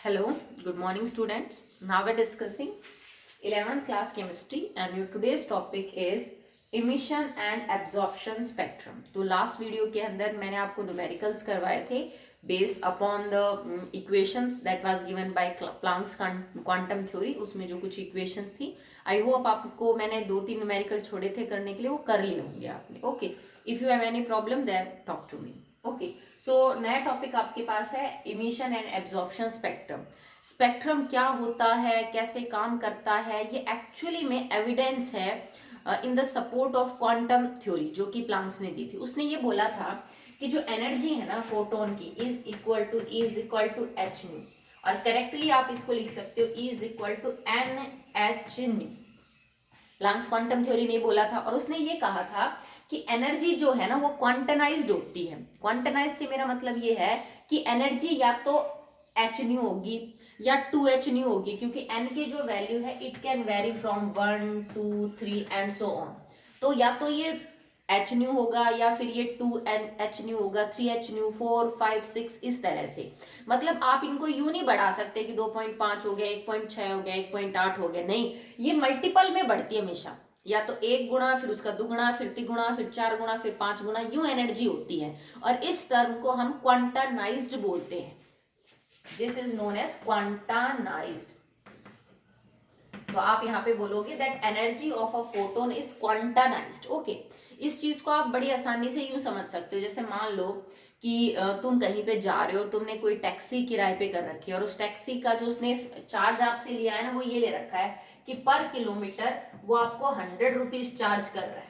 Hello, good morning students. Now we're discussing 11th class chemistry and your today's topic is emission and absorption spectrum. तो last video के अंदर मैंने आपको numericals करवाए थे based upon the equations that was given by Planck's quantum theory. उसमें जो कुछ इक्वेशंस थी आई होप आपको मैंने 2-3 न्यूमेरिकल छोड़े थे करने के लिए, वो कर लिए होंगे आपने। Okay, if you have any problem then talk to me. Okay, so नया टॉपिक आपके पास है emission and absorption spectrum. Spectrum क्या होता है, कैसे काम करता है, ये एक्चुअली में एविडेंस है in the support of quantum theory जो कि प्लांक्स ने दी थी। उसने ये बोला था कि जो एनर्जी है ना फोटोन की is equal to H nu, और करेक्टली आप इसको लिख सकते हो is equal to N H nu. Planck's quantum theory ने बोला था, और उसने ये कहा था कि एनर्जी जो है ना वो क्वांटनाइज्ड होती है। क्वांटनाइज से मेरा मतलब ये है कि एनर्जी या तो एच न्यू होगी या 2h न्यू होगी, क्योंकि n के जो वैल्यू है it can very from 1 2 3 and so on. तो या तो ये h न्यू होगा या फिर ये 2h न्यू होगा, 3h न्यू, 4 5 6 इस तरह से। मतलब आप इनको यूं नहीं बढ़ा सकते कि 2.5 हो गया, 1.6 हो गया, 1.8 हो गया, नहीं, ये मल्टीपल में बढ़ती है हमेशा। या तो 1 गुना, फिर उसका दुगुना, फिर तिगुना, फिर 4 गुना, फिर 5 गुना, यूं एनर्जी होती है। और इस टर्म को हम क्वांटानाइज्ड बोलते हैं। This is known as quantized. तो आप यहां पे बोलोगे that energy of a photon is quantized. Okay, इस चीज को आप बड़ी आसानी से यूं समझ सकते हो। जैसे मान लो कि तुम कहीं पे जा रहे हो और तुमने कोई टैक्सी किराए पे कर रखी है, और उस टैक्सी का जो उसने चार्ज आपसे लिया है ना वो ये ले रखा है कि पर किलोमीटर वो आपको 100 रुपीज चार्ज कर रहा है।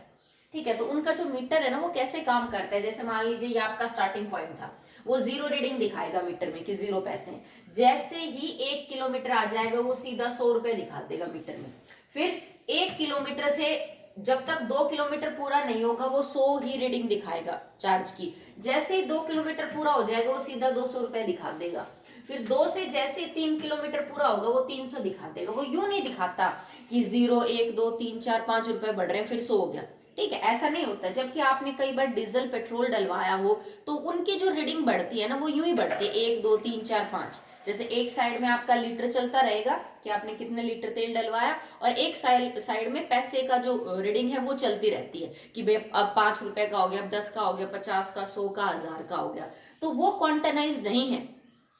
ठीक है, तो उनका जो मीटर है ना वो कैसे काम करता है, जैसे मान लीजिए ये आपका स्टार्टिंग पॉइंट था, वो 0 रीडिंग दिखाएगा मीटर में कि 0 पैसे हैं। जैसे ही 1 किलोमीटर आ जाएगा वो सीधा 100 रुपए दिखा देगा मीटर में। फिर 1 किलोमीटर से जब तक 2 किलोमीटर पूरा नहीं होगा वो 100 ही रीडिंग दिखाएगा चार्ज की। जैसे ही 2 किलोमीटर पूरा हो जाएगा वो सीधा 200 रुपए दिखा देगा। फिर 2 से जैसे 3 किलोमीटर पूरा होगा वो 300 दिखा देगा। वो यूं नहीं दिखाता कि 0 1 2 3 4 5 रुपए बढ़ रहे हैं फिर 100 हो गया। ठीक है, ऐसा नहीं होता। जबकि आपने कई बार डीजल पेट्रोल डलवाया हो तो उनकी जो रीडिंग बढ़ती है ना वो यूं ही बढ़ती है, 1 2 3 4 5। जैसे एक साइड में आपका लीटर चलता रहेगा कि आपने कितने लीटर तेल डलवाया, और एक साइड में पैसे का जो रीडिंग है वो चलती रहती है कि भाई अब 5 रुपए का हो गया, अब 10 का हो गया, 50 का, 100 का, 1000 का हो गया। तो वो क्वांटनाइज नहीं है,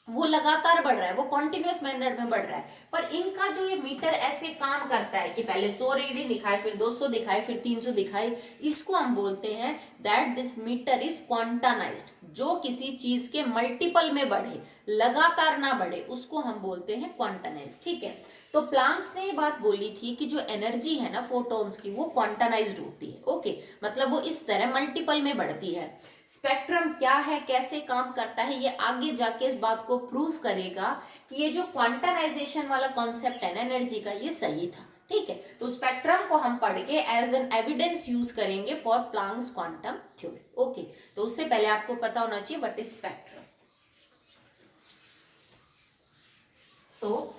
वो लगातार बढ़ रहा है, वो कॉन्टिन्यूस मैनर में बढ़ रहा है। पर इनका जो ये मीटर ऐसे काम करता है कि पहले 100 रीडिंग दिखाए, फिर 200 दिखाए, फिर 300 दिखाए, इसको हम बोलते हैं दैट दिस मीटर इज क्वांटानाइज्ड। जो किसी चीज के मल्टीपल में बढ़े, लगातार ना बढ़े, उसको हम बोलते हैं क्वांटानाइज्ड। ठीक है, तो प्लांक्स ने ये बात बोली थी कि जो एनर्जी है ना फोटॉन्स की वो क्वांटानाइज्ड होती है। ओके, मतलब वो इस तरह मल्टीपल में बढ़ती है। स्पेक्ट्रम क्या है, कैसे काम करता है, ये आगे जाके इस बात को प्रूव करेगा कि ये जो क्वांटानाइजेशन वाला कॉन्सेप्ट है ना एनर्जी का, ये सही था। ठीक है, तो स्पेक्ट्रम को हम पढ़ के एज एन एविडेंस यूज करेंगे for Planck's quantum theory. Okay, तो उससे पहले आपको पता होना चाहिए व्हाट इज स्पेक्ट्रम। सो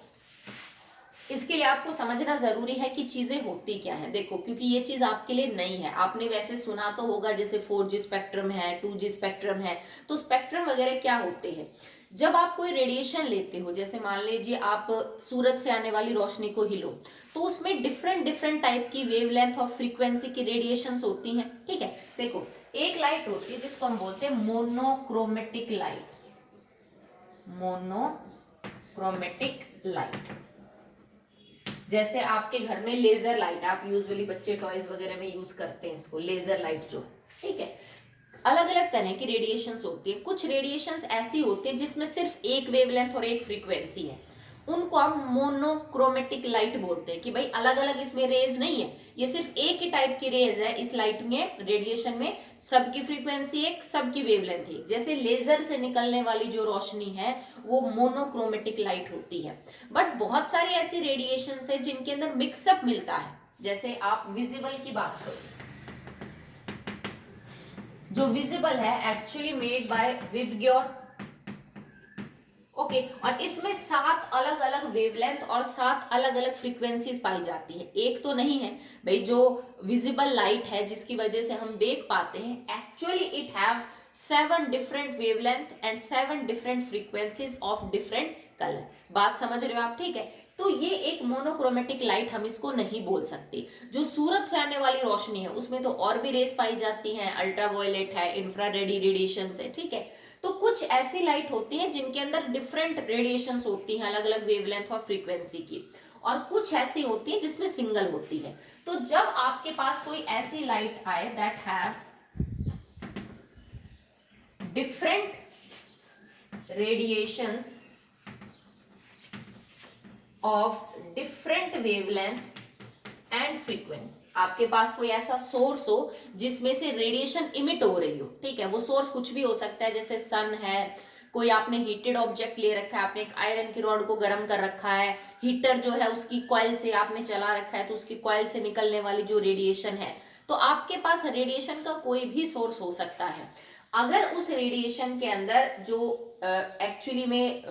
इसके लिए आपको समझना जरूरी है कि चीजें होती क्या है। देखो, क्योंकि ये चीज आपके लिए नई है, आपने वैसे सुना तो होगा जैसे 4G स्पेक्ट्रम है, 2G स्पेक्ट्रम है। तो स्पेक्ट्रम वगैरह क्या होते हैं, जब आप कोई रेडिएशन लेते हो, जैसे मान लीजिए आप सूरज से आने वाली रोशनी को ही लो, तो उसमें डिफरेंट डिफरेंट टाइप की वेवलेंथ और फ्रीक्वेंसी की रेडिएशंस होती हैं। ठीक है, देखो एक लाइट होती है जिसको हम बोलते हैं मोनोक्रोमेटिक लाइट। मोनोक्रोमेटिक लाइट, जैसे आपके घर में लेजर लाइट, आप यूजुअली बच्चे टॉयज वगैरह में यूज करते हैं इसको, लेजर लाइट जो। ठीक है, अलग अलग तरह की रेडिएशंस होती है। कुछ रेडिएशंस ऐसी होती है जिसमें सिर्फ एक वेवलेंथ और एक फ्रीक्वेंसी है, उनको हम मोनोक्रोमेटिक लाइट बोलते हैं कि भाई अलग अलग इसमें रेज नहीं है, ये सिर्फ एक ही टाइप की रेज है इस लाइट में, रेडिएशन में सबकी फ्रीक्वेंसी एक, सबकी वेवलेंथ एक। जैसे लेजर से निकलने वाली जो रोशनी है वो मोनोक्रोमेटिक लाइट होती है। बट बहुत सारी ऐसी रेडिएशंस है जिनके अंदर मिक्सअप मिलता है। जैसे आप विजिबल की बात करो, जो विजिबल है एक्चुअली मेड बाय विवग्योर। ओके, और इसमें 7 अलग अलग वेवलेंथ और 7 अलग अलग फ्रीक्वेंसीज पाई जाती है, एक तो नहीं है भाई। जो विजिबल लाइट है जिसकी वजह से हम देख पाते हैं, actually it have 7 different wavelength and 7 different frequencies of different colour. बात समझ रहे हो आप? ठीक है। तो ये एक मोनोक्रोमेटिक लाइट हम इसको नहीं बोल सकते। जो सूरज से आने वाली रोशनी है उसमें तो और भी रेस पाई जाती हैं, अल्ट्रावायलेट है, इंफ्रारेड रेडिएशन है, ठीक है। तो कुछ ऐसी लाइट होती है जिनके अंदर डिफरेंट रेडिएशंस होती हैं अलग अलग वेवलेंथ और फ्रीक्वेंसी की, और कुछ ऐसी होती है जिसमें सिंगल होती है। तो जब आपके पास कोई ऐसी लाइट आए that have different radiations of different wavelength and frequency, आपके पास कोई ऐसा सोर्स हो जिसमें से रेडिएशन इमिट हो रही हो, ठीक है। वो सोर्स कुछ भी हो सकता है, जैसे सन है, कोई आपने हीटेड ऑब्जेक्ट ले रखा है, आपने एक आयरन की रॉड को गर्म कर रखा है, हीटर जो है उसकी कॉइल से आपने चला रखा है, तो उसकी कॉइल से निकलने वाली जो रेडिएशन है, तो आपके पास रेडिएशन का कोई भी सोर्स हो सकता है। अगर उस रेडिएशन के अंदर जो एक्चुअली में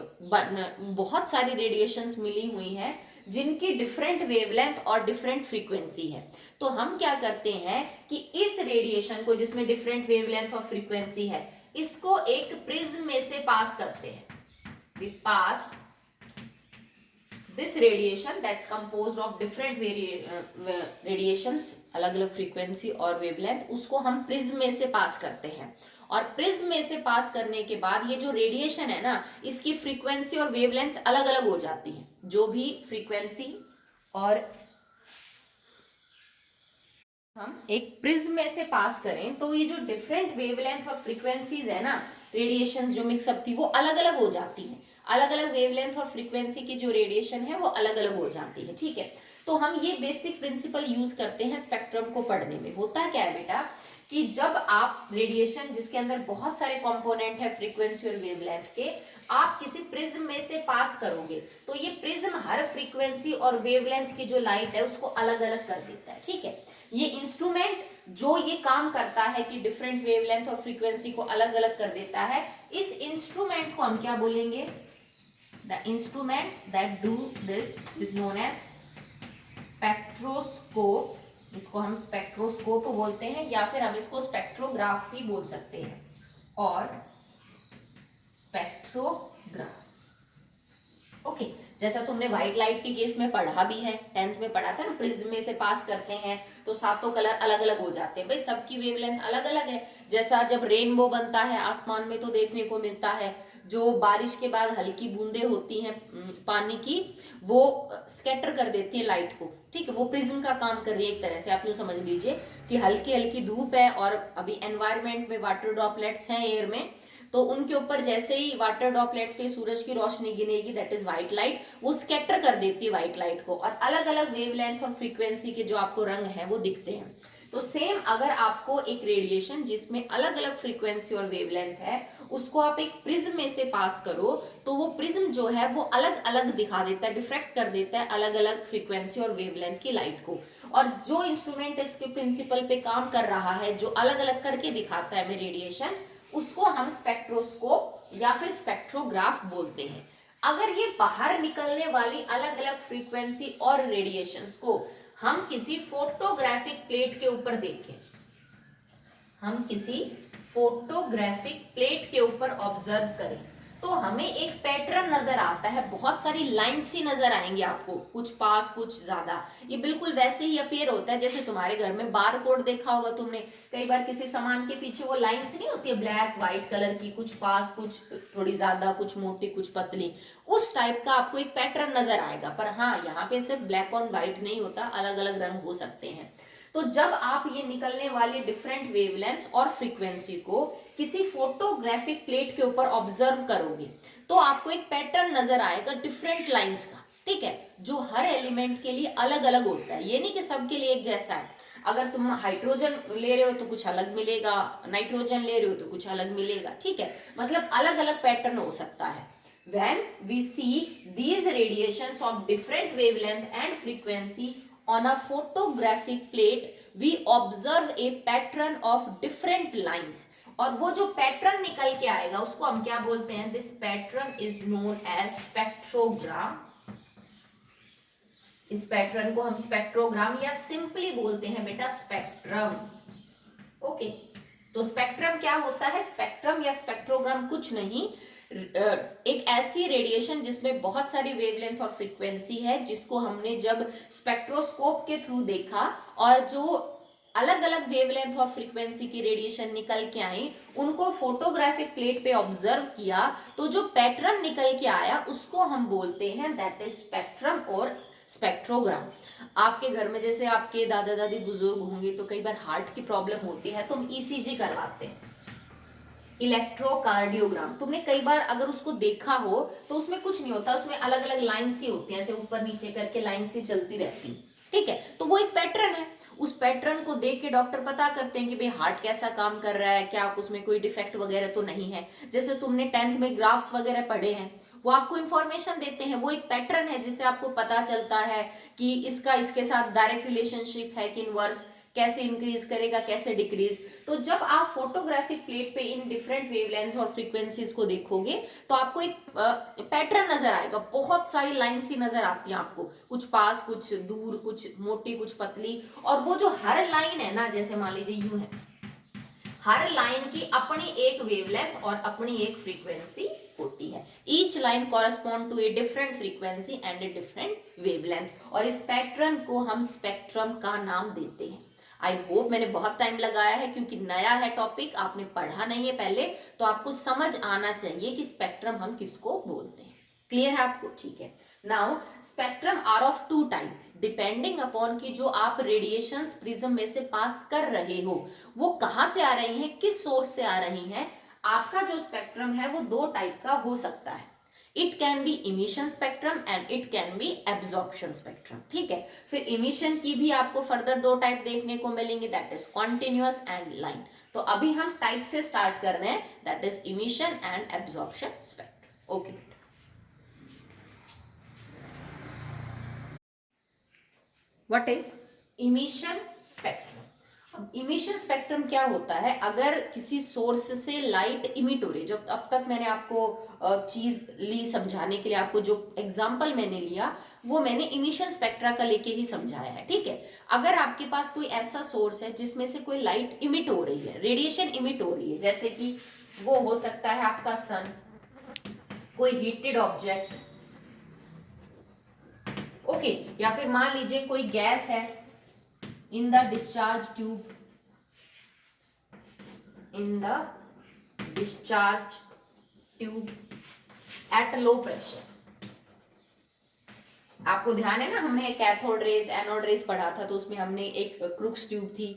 बहुत सारी रेडिएशंस मिली हुई हैं जिनकी डिफरेंट वेवलेंथ और डिफरेंट फ्रीक्वेंसी है, तो हम क्या करते हैं कि इस रेडिएशन को जिसमें डिफरेंट वेवलेंथ और फ्रीक्वेंसी है, इसको एक प्रिज्म में से पास करते हैं। We pass this radiation that composed of different radiations, अलग अलग फ्रीक्वेंसी और वेवलेंथ, उसको हम प्रिज्म में से पास करते हैं। और प्रिज्म में से पास करने के बाद ये जो रेडिएशन है ना, इसकी फ्रीक्वेंसी और वेवलेंथ अलग अलग हो जाती है। जो भी फ्रीक्वेंसी और हम एक प्रिज्म में से पास करें तो ये जो डिफरेंट वेवलेंथ और फ्रीक्वेंसीज है ना, रेडिएशन जो मिक्सअप थी वो अलग अलग हो जाती है। अलग अलग वेवलेंथ और फ्रीक्वेंसी की जो रेडिएशन है वो अलग अलग हो जाती है, ठीक है। तो हम ये बेसिक प्रिंसिपल यूज करते हैं स्पेक्ट्रम को पढ़ने में। होता क्या है बेटा कि जब आप रेडिएशन जिसके अंदर बहुत सारे कंपोनेंट है फ्रीक्वेंसी और वेवलेंथ के, आप किसी प्रिज्म में से पास करोगे तो ये प्रिज्म हर फ्रीक्वेंसी और वेवलेंथ की जो लाइट है उसको अलग अलग कर देता है, ठीक है। ये इंस्ट्रूमेंट जो ये काम करता है कि डिफरेंट वेवलेंथ और फ्रीक्वेंसी को अलग अलग कर देता है, इस इंस्ट्रूमेंट को हम क्या बोलेंगे? The instrument that do this is known as spectroscope. इसको हम स्पेक्ट्रोस्कोप बोलते हैं या फिर हम इसको स्पेक्ट्रोग्राफ भी बोल सकते हैं, और स्पेक्ट्रोग्राफ। ओके, जैसा तुमने व्हाइट लाइट के केस में पढ़ा भी है, 10th में पढ़ा था ना, प्रिज्म में से पास करते हैं तो सातों कलर अलग अलग हो जाते हैं। भाई सबकी वेवलेंथ अलग अलग है। जैसा जब रेनबो बनता है आसमान में तो देखने को मिलता है, जो बारिश के बाद हल्की बूंदे होती हैं पानी की, वो स्कैटर कर देती है लाइट को, ठीक है। वो प्रिज्म का काम कर रही है एक तरह से। आप यूं समझ लीजिए कि हल्की हल्की धूप है और अभी एनवायरमेंट में वाटर ड्रॉपलेट्स हैं एयर में, तो उनके ऊपर जैसे ही वाटर ड्रॉपलेट्स पे सूरज की रोशनी गिरेगी, दैट इज व्हाइट लाइट, वो स्कैटर कर देती है व्हाइट लाइट को, और अलग अलग वेवलेंथ और फ्रीक्वेंसी के जो आपको रंग है वो दिखते हैं। तो सेम अगर आपको एक रेडिएशन जिसमें अलग अलग फ्रीक्वेंसी और वेवलेंथ है उसको आप एक प्रिज्म में से पास करो, तो वो प्रिज्म जो है वो अलग अलग दिखा देता है, डिफ्रैक्ट कर देता है अलग अलग फ्रीक्वेंसी और वेवलेंथ की लाइट को। और जो इंस्ट्रूमेंट इसके प्रिंसिपल पे काम कर रहा है, जो अलग अलग करके दिखाता है हमें रेडिएशन, उसको हम स्पेक्ट्रोस्कोप या फिर स्पेक्ट्रोग्राफ बोलते हैं। अगर ये बाहर निकलने वाली अलग अलग फ्रीक्वेंसी और रेडिएशंस को हम किसी फोटोग्राफिक प्लेट के ऊपर देखें, हम किसी फोटोग्राफिक प्लेट के ऊपर ऑब्जर्व करें, तो हमें एक पैटर्न नजर आता है। बहुत सारी लाइन्स ही नजर आएंगी आपको, कुछ पास कुछ ज्यादा। ये बिल्कुल वैसे ही अपीयर होता है जैसे तुम्हारे घर में बार कोड देखा होगा तुमने कई बार, किसी सामान के पीछे वो लाइन्स नहीं होती है ब्लैक व्हाइट कलर की, कुछ पास कुछ थोड़ी ज्यादा, कुछ मोटी कुछ पतली, उस टाइप का आपको एक पैटर्न नजर आएगा। पर हाँ, यहाँ पे सिर्फ ब्लैक और व्हाइट नहीं होता, अलग अलग रंग हो सकते हैं। तो जब आप ये निकलने वाली डिफरेंट वेवलेंथ्स और फ्रीक्वेंसी को किसी फोटोग्राफिक प्लेट के ऊपर ऑब्जर्व करोगे तो आपको एक पैटर्न नजर आएगा डिफरेंट लाइंस का, ठीक है, जो हर एलिमेंट के लिए अलग अलग होता है। ये नहीं कि सबके लिए एक जैसा है। अगर तुम हाइड्रोजन ले रहे हो तो कुछ अलग मिलेगा, नाइट्रोजन ले रहे हो तो कुछ अलग मिलेगा, ठीक है। मतलब अलग अलग पैटर्न हो सकता है। When we see these radiations of different wavelength and frequency on a photographic plate, we observe a pattern of different lines. और वो जो पैटर्न निकल के आएगा उसको हम क्या बोलते हैं? This pattern is known as spectrogram. इस पैटर्न को हम स्पेक्ट्रोग्राम या सिंपली बोलते हैं बेटा स्पेक्ट्रम। ओके, तो तो स्पेक्ट्रम क्या होता है? स्पेक्ट्रम या स्पेक्ट्रोग्राम कुछ नहीं, एक ऐसी रेडिएशन जिसमें बहुत सारी वेवलेंथ और फ्रीक्वेंसी है, जिसको हमने जब स्पेक्ट्रोस्कोप के थ्रू देखा और जो अलग अलग वेवलेंथ और फ्रीक्वेंसी की रेडिएशन निकल के आई, उनको फोटोग्राफिक प्लेट पे ऑब्जर्व किया, तो जो पैटर्न निकल के आया उसको हम बोलते हैं दैट इज स्पेक्ट्रम और स्पेक्ट्रोग्राम। आपके घर में जैसे आपके दादा दादी बुजुर्ग होंगे तो कई बार हार्ट की प्रॉब्लम होती है तो हम ईसीजी करवाते हैं, इलेक्ट्रोकार्डियोग्राम। तुमने कई बार अगर उसको देखा हो तो उसमें कुछ नहीं होता, उसमें अलग अलग लाइन सी होती है, ऐसे ऊपर नीचे करके लाइन सी चलती रहती, ठीक है। तो वो एक पैटर्न है, उस पैटर्न को देख के डॉक्टर पता करते हैं कि भाई हार्ट कैसा काम कर रहा है, क्या उसमें कोई डिफेक्ट वगैरह तो नहीं है। जैसे तुमने 10th में ग्राफ्स वगैरह पढ़े हैं, वो आपको इंफॉर्मेशन देते हैं, वो एक पैटर्न है जिससे आपको पता चलता है कि इसका इसके साथ डायरेक्ट रिलेशनशिप है कि इनवर्स, कैसे इंक्रीज करेगा कैसे डिक्रीज। तो जब आप फोटोग्राफिक प्लेट पे इन डिफरेंट वेवलेंथ्स और फ्रीक्वेंसीज को देखोगे तो आपको एक पैटर्न नजर आएगा, बहुत सारी लाइन सी नजर आती है आपको, कुछ पास कुछ दूर, कुछ मोटी कुछ पतली। और वो जो हर लाइन है ना, जैसे मान लीजिए यूं है, हर लाइन की अपनी एक वेवलेंथ और अपनी एक फ्रीक्वेंसी होती है। Each line correspond to a different frequency and a different wavelength, और इस पैटर्न को हम स्पेक्ट्रम का नाम देते हैं। आई होप मैंने बहुत टाइम लगाया है क्योंकि नया है टॉपिक, आपने पढ़ा नहीं है पहले, तो आपको समझ आना चाहिए कि स्पेक्ट्रम हम किसको बोलते हैं। क्लियर है आपको? ठीक है। Now spectrum are of two type, depending upon कि जो आप रेडिएशंस प्रिज्म में से पास कर रहे हो वो कहां से आ रही हैं, किस सोर्स से आ रही हैं। आपका जो स्पेक्ट्रम है वो दो टाइप का हो सकता है, it can be emission spectrum and it can be absorption spectrum, ठीक है। फिर इमिशन की भी आपको फर्दर दो टाइप देखने को मिलेंगे, that is continuous and line. तो अभी हम टाइप से स्टार्ट कर रहे हैं, that is emission and absorption spectrum. Okay, what is emission spectrum? अब इमिशन स्पेक्ट्रम क्या होता है? अगर किसी सोर्स से लाइट इमिट हो रही है, जो अब तक मैंने आपको चीज ली समझाने के लिए, आपको जो एग्जांपल मैंने लिया वो मैंने इमिशन स्पेक्ट्रा का लेके ही समझाया है, ठीक है। अगर आपके पास कोई ऐसा सोर्स है जिसमें से कोई लाइट इमिट हो रही है, रेडिएशन इमिट हो रही है, जैसे कि वो हो सकता है आपका सन, कोई हीटेड ऑब्जेक्ट, ओके, या फिर मान लीजिए कोई गैस है in the discharge tube, in the discharge tube at low pressure। आपको ध्यान है ना, हमने कैथोड रेज एनोड रेज पढ़ा था, तो उसमें हमने एक क्रूक्स ट्यूब थी,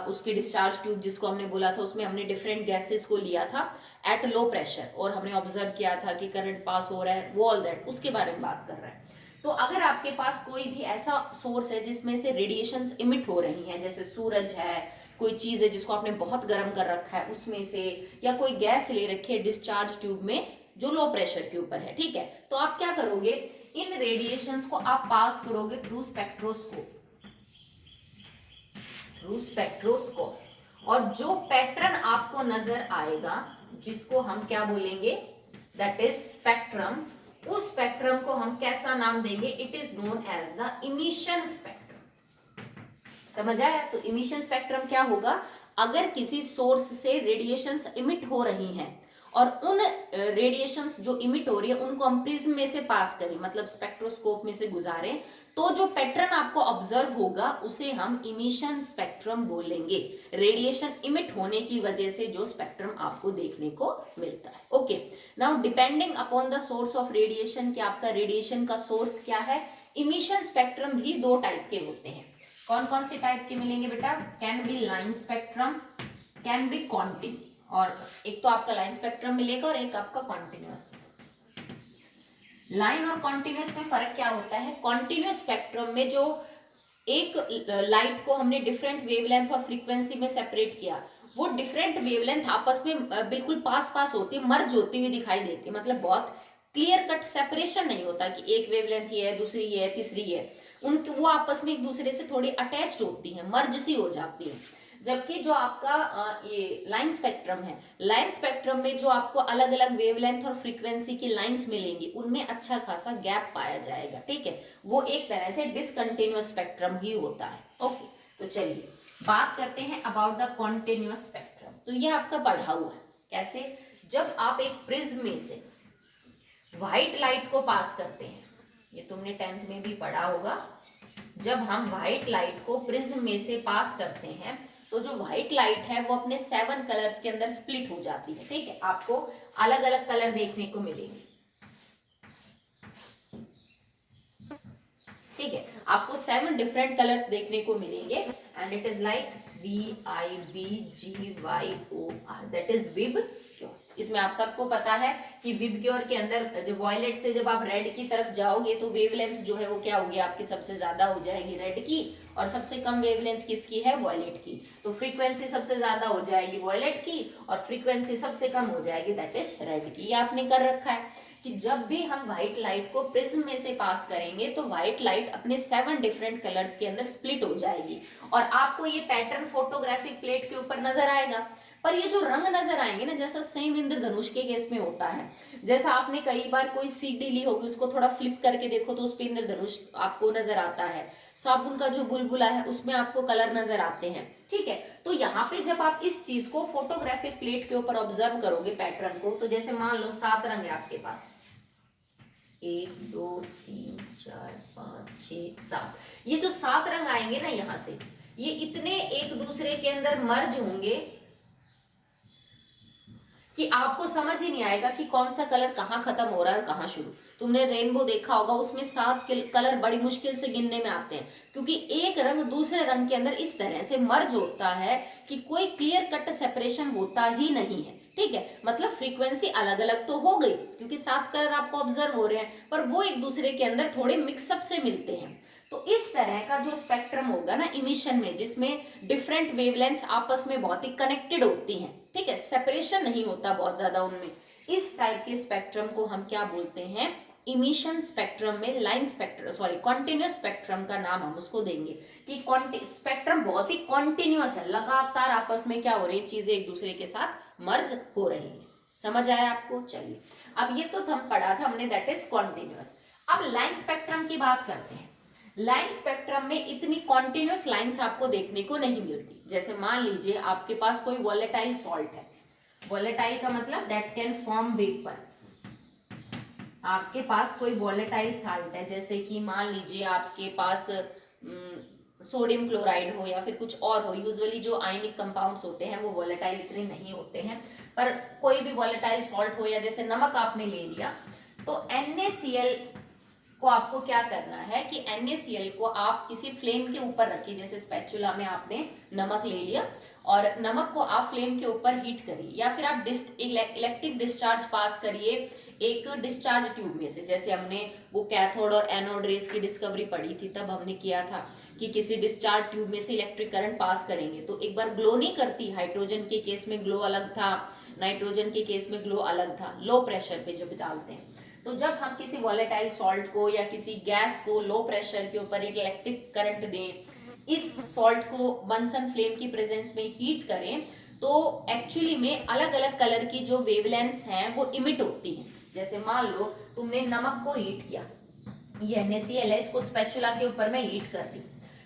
उसकी डिस्चार्ज ट्यूब जिसको हमने बोला था, उसमें हमने डिफरेंट गैसेस को लिया था एट लो प्रेशर, और हमने ऑब्जर्व किया था कि करंट पास हो रहा है, वो ऑल दैट उसके बारे में बात कर रहे हैं। तो अगर आपके पास कोई भी ऐसा सोर्स है जिसमें से रेडिएशंस इमिट हो रही हैं, जैसे सूरज है, कोई चीज है जिसको आपने बहुत गर्म कर रखा है उसमें से, या कोई गैस ले रखी है डिस्चार्ज ट्यूब में जो लो प्रेशर के ऊपर है, ठीक है, तो आप क्या करोगे, इन रेडिएशंस को आप पास करोगे थ्रू स्पेक्ट्रोस्कोप, थ्रू स्पेक्ट्रोस्कोप, और जो पैटर्न आपको नजर आएगा जिसको हम क्या बोलेंगे, दैट इज स्पेक्ट्रम, उस स्पेक्ट्रम को हम कैसा नाम देंगे, it is known as the emission spectrum. समझ आया? तो इमिशन स्पेक्ट्रम क्या होगा, अगर किसी सोर्स से रेडिएशंस इमिट हो रही हैं और उन रेडिएशंस जो इमिट हो रही है उनको हम प्रिज्म में से पास करें, मतलब स्पेक्ट्रोस्कोप में से गुजारें, तो जो पैटर्न आपको ऑब्जर्व होगा उसे हम इमिशन स्पेक्ट्रम बोलेंगे। रेडिएशन इमिट होने की वजह से जो स्पेक्ट्रम आपको देखने को मिलता है। Okay, now depending upon the source of radiation, कि आपका रेडिएशन का सोर्स क्या है, इमिशन स्पेक्ट्रम भी दो टाइप के होते हैं। कौन कौन से टाइप के मिलेंगे बेटा? Can be line spectrum, can be continue, और एक तो आपका लाइन स्पेक्ट्रम मिलेगा और एक आपका कॉन्टिन्यूअस। लाइन और कॉन्टिन्यूअस में फर्क क्या होता है? कॉन्टिन्यूअस स्पेक्ट्रम में जो एक लाइट को हमने डिफरेंट वेवलेंथ और फ्रीक्वेंसी में सेपरेट किया, वो डिफरेंट वेवलेंथ आपस में बिल्कुल पास पास होती है, मर्ज होती हुई दिखाई देती है, मतलब बहुत क्लियर कट सेपरेशन नहीं होता कि एक वेवलेंथ ये है, दूसरी ये है, तीसरी ये है, उनके वो आपस में एक दूसरे से थोड़ी अटैच्ड होती है, मर्ज सी हो जाती है। जबकि जो आपका ये लाइन स्पेक्ट्रम है, लाइन स्पेक्ट्रम में जो आपको अलग अलग वेवलेंथ और फ्रीक्वेंसी की लाइंस मिलेंगी उनमें अच्छा खासा गैप पाया जाएगा, ठीक है, वो एक तरह से डिसकंटिन्यूअस स्पेक्ट्रम ही होता है। ओके, तो चलिए बात करते हैं अबाउट द कॉन्टिन्यूअस स्पेक्ट्रम। तो ये आपका पढ़ा हुआ है। कैसे? जब आप एक प्रिज्म में से व्हाइट लाइट को पास करते हैं, ये तुमने 10th में भी पढ़ा होगा, जब हम व्हाइट लाइट को प्रिज्म में से पास करते हैं तो जो व्हाइट लाइट है वो अपने 7 कलर्स के अंदर स्प्लिट हो जाती है। ठीक है, आपको अलग अलग कलर देखने को मिलेंगे। ठीक है, आपको 7 डिफरेंट कलर्स देखने को मिलेंगे and it is like VIBGYOR, that is VIBGYOR. इसमें आप सबको पता है कि विब क्योर के अंदर जो वॉयलेट से जब आप रेड की तरफ जाओगे तो वेवलेंथ जो है वो क्या होगी आपकी, सबसे ज्यादा हो जाएगी रेड की, और सबसे कम वेवलेंथ किसकी है, वॉयलेट की। तो फ्रीक्वेंसी सबसे ज्यादा हो जाएगी वॉयलेट की और फ्रीक्वेंसी सबसे कम हो जाएगी दैट इज रेड की। ये आपने कर रखा है कि जब भी हम व्हाइट लाइट को प्रिज्म में से पास करेंगे तो व्हाइट लाइट अपने 7 डिफरेंट कलर्स के अंदर स्प्लिट हो जाएगी और आपको ये पैटर्न फोटोग्राफिक प्लेट के ऊपर नजर आएगा। पर ये जो रंग नजर आएंगे ना, जैसा सेम इंद्रधनुष के केस में होता है, जैसा आपने कई बार कोई सीडी ली होगी उसको थोड़ा फ्लिप करके देखो तो उस पे इंद्रधनुष आपको नजर आता है, साबुन का जो बुलबुला है उसमें आपको कलर नजर आते हैं। ठीक है, तो यहाँ पे जब आप इस चीज को फोटोग्राफिक प्लेट के ऊपर ऑब्जर्व करोगे पैटर्न को, तो जैसे मान लो 7 रंग है आपके पास, 1 2 3 4 5 6 7, ये जो 7 रंग आएंगे ना यहाँ से, ये इतने एक दूसरे के अंदर मर्ज होंगे कि आपको समझ ही नहीं आएगा कि कौन सा कलर कहाँ खत्म हो रहा है और कहाँ शुरू। तुमने रेनबो देखा होगा, उसमें 7 कलर बड़ी मुश्किल से गिनने में आते हैं क्योंकि एक रंग दूसरे रंग के अंदर इस तरह से मर्ज होता है कि कोई क्लियर कट सेपरेशन होता ही नहीं है। ठीक है, मतलब फ्रीक्वेंसी अलग अलग तो हो गई क्योंकि 7 कलर आपको ऑब्जर्व हो रहे हैं, पर वो एक दूसरे के अंदर थोड़े मिक्सअप से मिलते हैं। तो इस तरह का जो स्पेक्ट्रम होगा ना इमिशन में, जिसमें डिफरेंट वेवलेंथ्स आपस में बहुत ही कनेक्टेड होती हैं, ठीक है, सेपरेशन नहीं होता बहुत ज्यादा उनमें, इस टाइप के स्पेक्ट्रम को हम क्या बोलते हैं, इमिशन स्पेक्ट्रम में line spectrum, sorry continuous spectrum का नाम हम उसको देंगे कि स्पेक्ट्रम बहुत ही कॉन्टिन्यूस है, लगातार आपस में क्या हो रही है, चीजें एक दूसरे के साथ मर्ज हो रही है। समझ आया आपको? चलिए, अब ये तो हम पढ़ा था हमने, दैट इज कॉन्टिन्यूस। अब लाइन स्पेक्ट्रम की बात करते हैं। लाइन स्पेक्ट्रम में इतनी कॉन्टिन्यूस लाइंस आपको देखने को नहीं मिलती। जैसे मान लीजिए आपके पास कोई वॉलेटाइल सॉल्ट है, वॉलेटाइल का मतलब दैट कैन फॉर्म वेपर। आपके पास कोई वॉलेटाइल सॉल्ट है, जैसे कि मान लीजिए आपके पास सोडियम क्लोराइड हो या फिर कुछ और हो। यूजुअली जो आयनिक कंपाउंड्स होते हैं वो वॉलेटाइल इतने नहीं होते हैं, पर कोई भी वॉलेटाइल सॉल्ट हो, या जैसे नमक आपने ले लिया, तो NaCl को आपको क्या करना है कि NaCl को आप किसी फ्लेम के ऊपर रखिए। जैसे स्पैचुला में आपने नमक ले लिया और नमक को आप फ्लेम के ऊपर हीट करिए, या फिर आप इलेक्ट्रिक डिस्चार्ज पास करिए एक डिस्चार्ज ट्यूब में से। जैसे हमने वो कैथोड और एनोड रेस की डिस्कवरी पढ़ी थी, तब हमने किया था कि किसी डिस्चार्ज ट्यूब में से इलेक्ट्रिक करंट पास करेंगे तो एक बार ग्लो नहीं करती। हाइड्रोजन के केस में ग्लो अलग था, नाइट्रोजन के केस में ग्लो अलग था, लो प्रेशर पे जब डालते हैं। तो जब हम किसी वॉलेटाइल सॉल्ट को या किसी गैस को लो प्रेशर के ऊपर इलेक्ट्रिक करंट दें, इस सॉल्ट को बंसन फ्लेम की प्रेजेंस में हीट करें, तो एक्चुअली में अलग अलग कलर की जो वेवलेंथ्स हैं वो इमिट होती हैं। जैसे मान लो तुमने नमक को हीट किया, ये NaCl है, इसको स्पैचुला के ऊपर मैं हीट कर दी,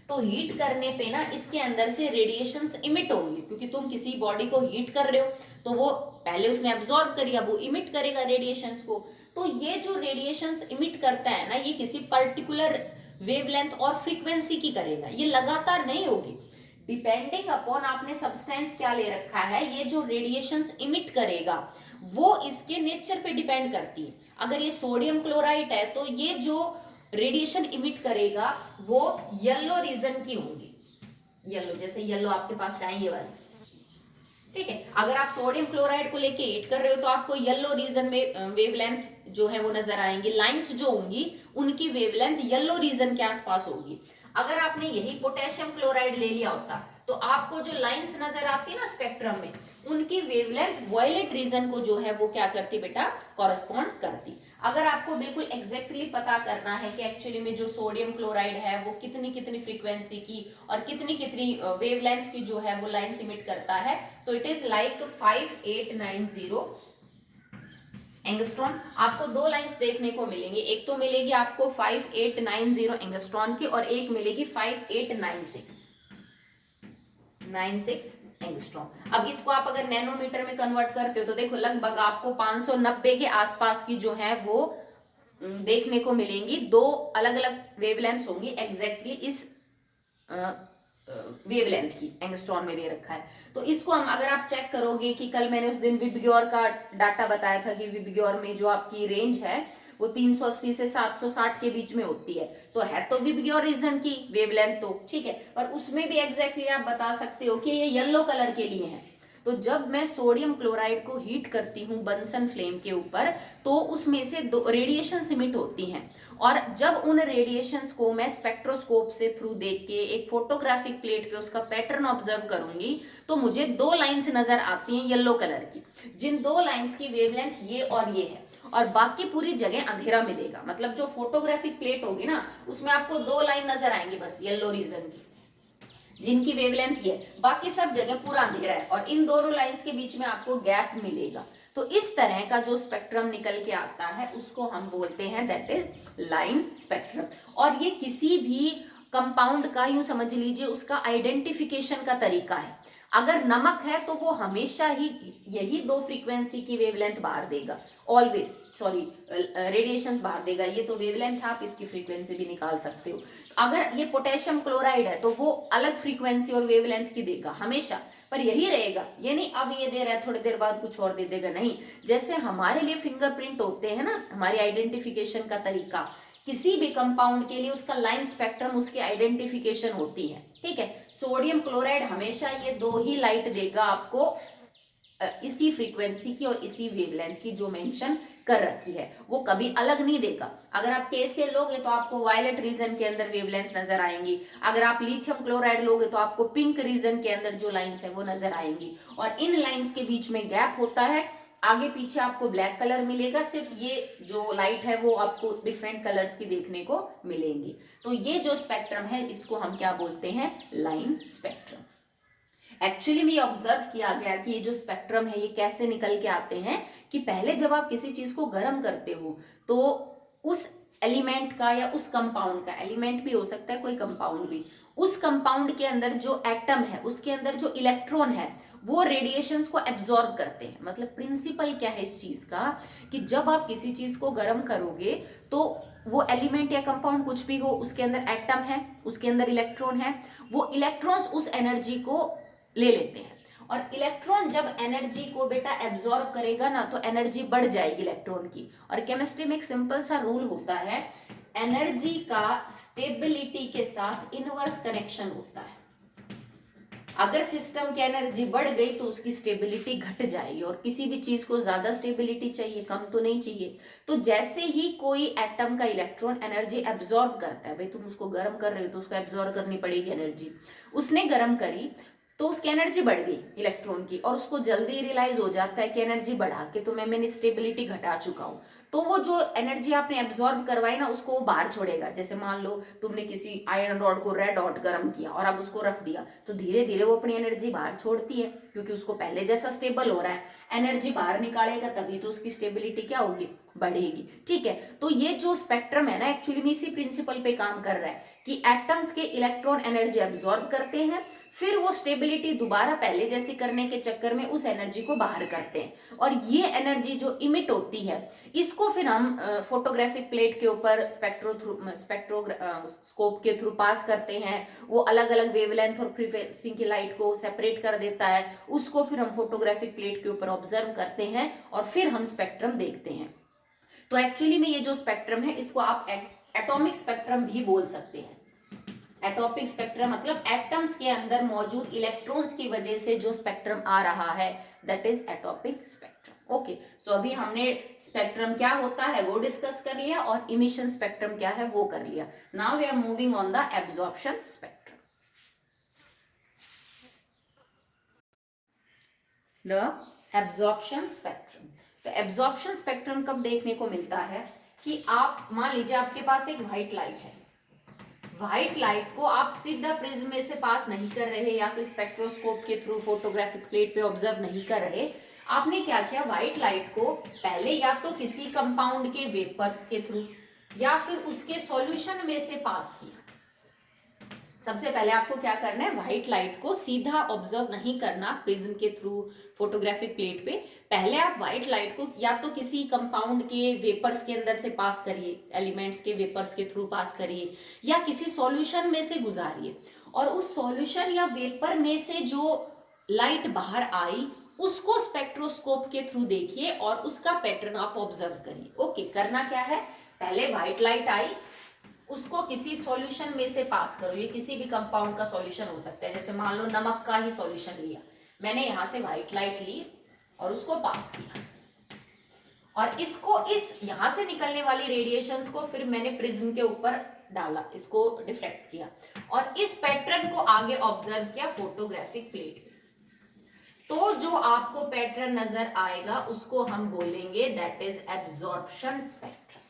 तो हीट करने पे ना इसके अंदर से रेडिएशंस इमिट होंगे, क्योंकि तुम किसी बॉडी को हीट कर रहे हो तो वो पहले उसने एब्जॉर्ब करी, अब वो इमिट करेगा रेडिएशंस को। तो ये जो रेडिएशंस इमिट करता है ना, ये किसी पर्टिकुलर वेवलेंथ और फ्रीक्वेंसी की करेगा, ये लगातार नहीं होगी। डिपेंडिंग अपॉन आपने सब्सटेंस क्या ले रखा है, ये जो रेडिएशंस इमिट करेगा वो इसके नेचर पे डिपेंड करती है। अगर ये सोडियम क्लोराइड है तो ये जो रेडिएशन इमिट करेगा वो येलो रीजन की होंगी, येलो, जैसे येलो आपके पास क्या है, ये वाली, ठीक है। अगर आप सोडियम क्लोराइड को लेके हीट कर रहे हो तो आपको येलो रीजन में वेवलेंथ जो है वो नजर आएंगी, लाइंस जो होंगी उनकी वेवलेंथ येलो रीजन के आसपास होगी। अगर आपने यही पोटेशियम क्लोराइड ले लिया होता तो आपको जो लाइंस नजर आती है ना स्पेक्ट्रम में, उनकी वेवलेंथ वॉयलेट रीजन को जो है वो क्या करती बेटा, कॉरेस्पॉन्ड करती। अगर आपको बिल्कुल एग्जैक्टली पता करना है कि एक्चुअली में जो सोडियम क्लोराइड है वो कितनी कितनी फ्रीक्वेंसी की और कितनी कितनी वेवलेंथ की जो है वो लाइन इमिट करता है, तो इट इज लाइक 5890 एंगस्ट्रॉन। आपको दो लाइंस देखने को मिलेंगी, एक तो मिलेगी आपको 5890 एंगस्ट्रॉन की और एक मिलेगी 5896 एंगस्ट्रॉम। अब इसको आप अगर नैनोमीटर में कन्वर्ट करते हो तो देखो लगभग आपको 590 के आसपास की जो है वो देखने को मिलेंगी। दो अलग अलग वेवलेंथ होंगी एग्जैक्टली इस वेवलेंथ की एंगस्ट्रॉन में दे रखा है। तो इसको हम अगर आप चेक करोगे कि कल मैंने उस दिन विबग्योर का डाटा बताया था कि विबग्योर में जो आपकी रेंज है वो 380 से 760 के बीच में होती है, तो विबग्योर रीजन की वेवलेंथ तो ठीक है, पर उसमें भी एग्जैक्टली आप बता सकते हो कि ये येलो कलर के लिए है। तो जब मैं सोडियम क्लोराइड को हीट करती हूँ बंसन फ्लेम के ऊपर तो उसमें से दो रेडिएशन इमिट होती हैं, और जब उन रेडिएशंस को मैं स्पेक्ट्रोस्कोप से थ्रू देख के एक फोटोग्राफिक प्लेट पे उसका पैटर्न ऑब्जर्व करूंगी तो मुझे दो लाइंस नजर आती हैं येलो कलर की, जिन दो लाइंस की वेवलेंथ ये और ये है, और बाकी पूरी जगह अंधेरा मिलेगा। मतलब जो फोटोग्राफिक प्लेट होगी ना उसमें आपको दो लाइन नजर आएंगी बस येलो रीजन की, जिनकी वेवलेंथ ये, बाकी सब जगह पूरा अंधेरा है, और इन दोनों लाइंस के बीच में आपको गैप मिलेगा। तो इस तरह का जो स्पेक्ट्रम निकल के आता है उसको हम बोलते हैं दैट इज लाइन स्पेक्ट्रम। और ये किसी भी कंपाउंड का यूं समझ लीजिए उसका आइडेंटिफिकेशन का तरीका है। अगर नमक है तो वो हमेशा ही यही दो फ्रीक्वेंसी की वेवलेंथ बाहर देगा, ऑलवेज, सॉरी रेडिएशंस बाहर देगा। ये तो वेवलेंथ है, आप इसकी फ्रीक्वेंसी भी निकाल सकते हो। अगर ये पोटेशियम क्लोराइड है तो वो अलग फ्रीक्वेंसी और वेवलेंथ की देगा हमेशा, पर यही रहेगा। ये नहीं अब ये दे रहा है थोड़ी देर बाद कुछ और दे देगा, नहीं। जैसे हमारे लिए फिंगरप्रिंट होते हैं ना, हमारी आइडेंटिफिकेशन का तरीका, किसी भी कंपाउंड के लिए उसका लाइन स्पेक्ट्रम उसकी आइडेंटिफिकेशन होती है, ठीक है। सोडियम क्लोराइड हमेशा ये दो ही लाइट देगा आपको, इसी फ्रीक्वेंसी की और इसी वेवलेंथ की जो मेंशन कर रखी है, वो कभी अलग नहीं देगा। अगर आप KCl लोगे तो आपको वायलेट रीजन के अंदर वेवलेंथ नजर आएंगी, अगर आप लिथियम क्लोराइड लोगे तो आपको पिंक रीजन के अंदर जो लाइंस है वो नजर आएंगी, और इन लाइंस के बीच में गैप होता है। आगे पीछे आपको ब्लैक कलर मिलेगा, सिर्फ ये जो लाइट है वो आपको डिफरेंट कलर्स की देखने को मिलेंगी। तो ये जो स्पेक्ट्रम है इसको हम क्या बोलते हैं, लाइन स्पेक्ट्रम। एक्चुअली में ये ऑब्जर्व किया गया कि ये जो स्पेक्ट्रम है ये कैसे निकल के आते हैं, कि पहले जब आप किसी चीज को गर्म करते हो तो उस एलिमेंट का या उस कंपाउंड का, एलिमेंट भी हो सकता है कोई कंपाउंड भी, उस कंपाउंड के अंदर जो एटम है उसके अंदर जो इलेक्ट्रॉन है वो रेडिएशंस को एब्जॉर्ब करते हैं। मतलब प्रिंसिपल क्या है इस चीज का, कि जब आप किसी चीज को गर्म करोगे तो वो एलिमेंट या कंपाउंड कुछ भी हो उसके अंदर एटम है, उसके अंदर इलेक्ट्रॉन है, वो इलेक्ट्रॉन्स उस एनर्जी को ले लेते हैं, और इलेक्ट्रॉन जब एनर्जी को बेटा एब्जॉर्ब करेगा ना तो एनर्जी बढ़ जाएगी इलेक्ट्रॉन की। और केमिस्ट्री में एक सिंपल सा रूल होता है, एनर्जी का स्टेबिलिटी के साथ इनवर्स कनेक्शन होता है। अगर सिस्टम की एनर्जी बढ़ गई तो उसकी स्टेबिलिटी घट जाएगी, और किसी भी चीज को ज्यादा स्टेबिलिटी चाहिए, कम तो नहीं चाहिए। तो जैसे ही कोई एटम का इलेक्ट्रॉन एनर्जी एब्जॉर्ब करता है, भाई तुम उसको गर्म कर रहे हो तो उसको एब्जॉर्ब करनी पड़ेगी एनर्जी, उसने गर्म करी तो उसकी एनर्जी बढ़ गई इलेक्ट्रॉन की, और उसको जल्दी रियलाइज हो जाता है कि एनर्जी बढ़ा के तो मैंने स्टेबिलिटी घटा चुका हूं, तो वो जो एनर्जी आपने एब्जॉर्ब करवाई ना उसको वो बाहर छोड़ेगा। जैसे मान लो तुमने किसी आयरन रॉड को रेड हॉट गर्म किया और अब उसको रख दिया, तो धीरे धीरे वो अपनी एनर्जी बाहर छोड़ती है, क्योंकि उसको पहले जैसा स्टेबल हो रहा है। एनर्जी बाहर निकालेगा तभी तो उसकी स्टेबिलिटी क्या होगी, बढ़ेगी, ठीक है। तो ये जो स्पेक्ट्रम है ना एक्चुअली में इसी प्रिंसिपल पे काम कर रहा है कि एटम्स के इलेक्ट्रॉन एनर्जी एब्जॉर्ब करते हैं, फिर वो स्टेबिलिटी दोबारा पहले जैसी करने के चक्कर में उस एनर्जी को बाहर करते हैं, और ये एनर्जी जो इमिट होती है इसको फिर हम फोटोग्राफिक प्लेट के ऊपर स्पेक्ट्रोस्कोप के थ्रू पास करते हैं। वो अलग अलग वेवलेंथ और फ्रीक्वेंसी की लाइट को सेपरेट कर देता है, उसको फिर हम फोटोग्राफिक प्लेट के ऊपर ऑब्जर्व करते हैं और फिर हम स्पेक्ट्रम देखते हैं। तो एक्चुअली में ये जो स्पेक्ट्रम है इसको आप एटॉमिक स्पेक्ट्रम भी बोल सकते हैं। एटॉमिक स्पेक्ट्रम मतलब एटम्स के अंदर मौजूद इलेक्ट्रॉन्स की वजह से जो स्पेक्ट्रम आ रहा है that is atomic spectrum. Okay, so अभी हमने स्पेक्ट्रम क्या होता है वो डिस्कस कर लिया और इमिशन स्पेक्ट्रम क्या है वो कर लिया। Now we are moving on the absorption spectrum. The absorption spectrum, तो एब्जॉर्प्शन स्पेक्ट्रम कब देखने को मिलता है कि आप मान लीजिए आपके पास एक व्हाइट लाइट है, व्हाइट लाइट को आप सीधा प्रिज्म में से पास नहीं कर रहे या फिर स्पेक्ट्रोस्कोप के थ्रू फोटोग्राफिक प्लेट पे ऑब्जर्व नहीं कर रहे, आपने क्या किया, व्हाइट लाइट को पहले या तो किसी कंपाउंड के वेपर्स के थ्रू या फिर उसके सॉल्यूशन में से पास किया। सबसे पहले आपको क्या करना है, व्हाइट लाइट को सीधा ऑब्जर्व नहीं करना प्रिज्म के थ्रू फोटोग्राफिक प्लेट पे। पहले आप व्हाइट लाइट को या तो किसी कंपाउंड के वेपर्स के अंदर से पास करिए, एलिमेंट्स के वेपर्स के थ्रू पास करिए, या किसी सॉल्यूशन में से गुजारिए, और उस सॉल्यूशन या वेपर में से जो लाइट बाहर आई उसको स्पेक्ट्रोस्कोप के थ्रू देखिए और उसका पैटर्न आप ऑब्जर्व करिए। ओके, करना क्या है, पहले व्हाइट लाइट आई, उसको किसी सॉल्यूशन में से पास करो। ये किसी भी कंपाउंड का सॉल्यूशन हो सकता है, जैसे मान लो नमक का ही सॉल्यूशन लिया मैंने, यहां से व्हाइट लाइट ली और उसको पास किया, और इसको इस यहां से निकलने वाली रेडिएशंस को फिर मैंने प्रिज्म के ऊपर डाला, इसको डिफ्रेक्ट किया, और इस पैटर्न को आगे ऑब्जर्व किया फोटोग्राफिक प्लेट पे। तो जो आपको पैटर्न नजर आएगा उसको हम बोलेंगे that is absorption spectrum.